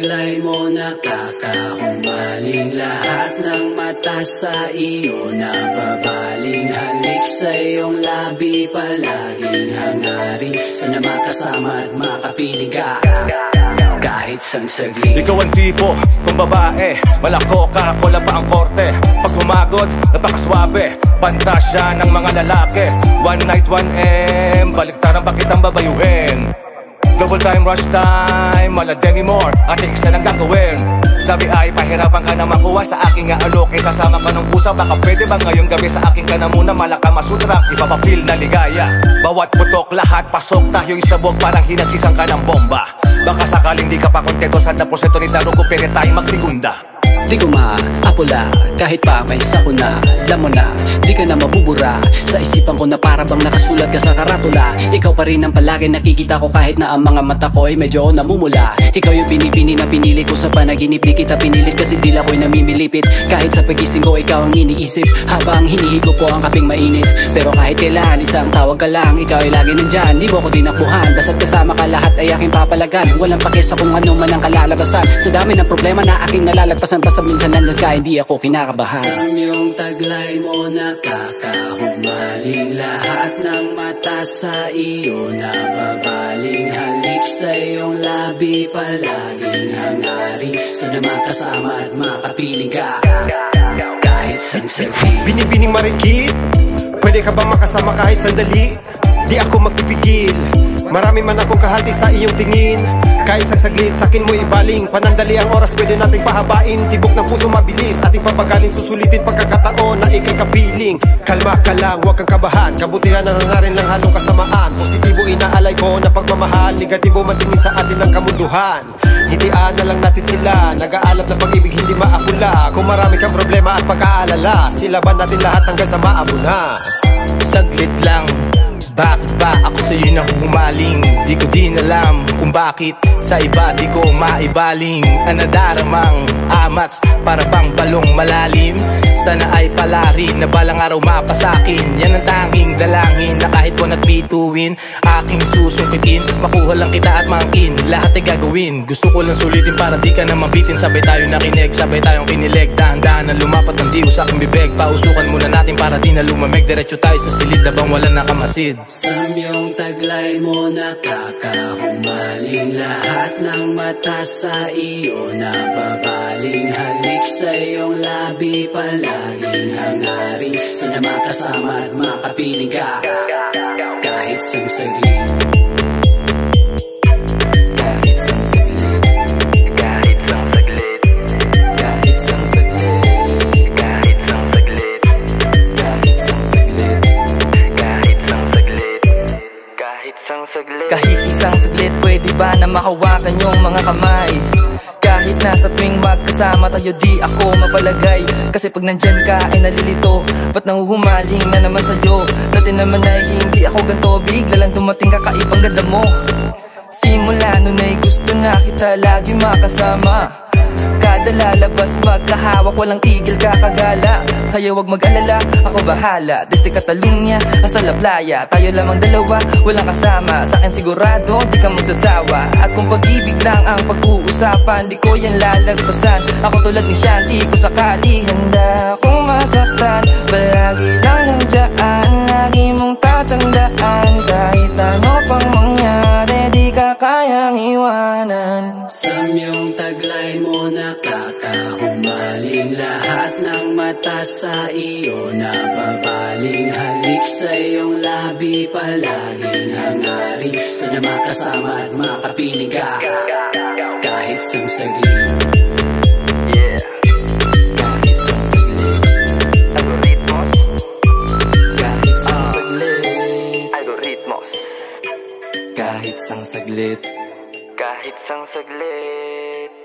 taglay mo nakakahumaling. Lahat ng mata sa iyo nababaling. Halik sa iyong labi palaging hangarin. Sana makasama at makapiling ka kahit sang saglit. Ikaw ang tipo kung babae, malako ka, ako lang pa ang korte. Pag humagod, napakaswabe, pantasya ng mga lalaki. One night, 1M, baliktaran bakit ang babayuhin. Double time, rush time, mala demi more, ate isa lang gagawin. Sabi ay pahirapan ka na makuha sa aking aalok. Sasama ka ng pusa, baka pwede ba ngayong gabi sa akin ka na muna. Malaka masutrap, ipapapil na ligaya. Bawat putok, lahat pasok, tayo'y sabog, parang hinagisan ka ng bomba. Baka sakaling di ka pa kontento, 100% ni darugo, pwede tayo magsigunda. Di ko maapula, kahit pa may sakuna. Alam mo na, di ka na mabubura. Sa isipan ko na para bang nakasulat ka sa karatula. Ikaw pa rin ang palagi nakikita ko kahit na ang mga mata ko ay medyo namumula. Ikaw yung pinipini na pinili ko sa panaginip. Di kita pinilit kasi dila ko'y namimilipit. Kahit sa pagising ko ikaw ang iniisip, habang hinihigo po ang kaping mainit. Pero kahit kailan, isang tawag ka lang, ikaw ay lagi nandyan. Di mo ko dinapuhan, basta't kasama ka lahat ay aking papalagan. Walang pakisa kung ano man ang kalalabasan. Sa dami ng problema na aking nalalagpasan, basta minsan nandyan ka, hindi ako kinakabahan. Sa iyong taglay mo nakakahumaling. Lahat ng mata sa iyo nababaling. Halik sa iyong labi palaging hangarin. Sana makasama at makapiling ka kahit sang saglit. Binibining marikit, pwede ka ba makasama kahit sandali? Di ako magpipigil, marami man akong kahati sa iyong tingin. Kahit saglit, sakin mo ibaling. Panandali ang oras, pwede nating pahabain. Tibok ng puso mabilis, ating papagalin. Susulitin pagkakataon na ikay kapiling. Kalma ka lang, huwag kang kabahan. Kabutihan ang hangarin lang, halong kasamaan. Positibo inaalay ko na pagmamahal. Negatibo matingin sa atin ng kamunduhan. Hitian na lang natin sila, nag-aalap na pag-ibig hindi maapula. Kung marami kang problema at pag-aalala, silaban natin lahat hanggang sa maabo na. Saglit lang, bakit ba ako sa'yo nahuhumaling? Di ko din alam kung bakit sa iba di ko maibaling. Ang nadaramang amats para bang balong malalim. Sana ay palarin na balang araw mapasakin. Yan ang tanging dalangin na kahit po nagbituin aking susungkitin. Makuha lang kita at mangkin, lahat ay gagawin. Gusto ko lang sulitin para di ka na mabitin. Sabay tayo nakinig, sabay tayong kinilig. Dahan-dahan na lumapat ang diwa sa aking bibig. Pausukan muna natin para di na lumamig. Diretso tayo sa silid habang wala nakamasid. Sa iyong taglay mo nakakahumaling. Lahat ng mata sa iyo nababaling. Halik sa iyong labi palaging hangarin. Sana makasama at makapiling ka kahit sang saglit. Kahit sang saglit. Kahit sang saglit. Kahit sang saglit. Kahit sang saglit. Kahit sang saglit. Kahit sang saglit. Kahit sang saglit. Kahit isang saglit, pwede ba na makawakan yung mga kamay? Kahit nasa tuwing magkasama tayo di ako mapalagay. Kasi pag nandyan ka ay nalilito, ba't nanguhumaling na naman sa'yo? Dati naman ay hindi ako ganto, bigla lang dumating kakaibang ganda mo. Simula nun ay gusto na kita lagi makasama. Kada lalabas magkahawak, walang tigil kakagala. Kaya wag mag-alala, ako bahala. Desde Catalunya hasta La Playa, tayo lamang dalawa, walang kasama. Sa'kin sigurado di ka magsasawa. At kung pag-ibig lang ang pag-uusapan, di ko yan lalagpasan. Ako tulad ni Shanti, kung sakali handa akong masaktan. Palagi lang nandiyan, lagi mong tatandaan. Kahit ano pang mangyari, di ka kayang iwanan. Sa iyong taglay mo nakakahumaling. Lahat ng mata sa iyo nababaling. Halik sa iyong labi palaging hangarin. Sana makasama at makapiling ka kahit sang saglit. Kahit sang saglit. Kahit sang saglit. Algoritmos. Kahit sang saglit. Kahit sang saglit.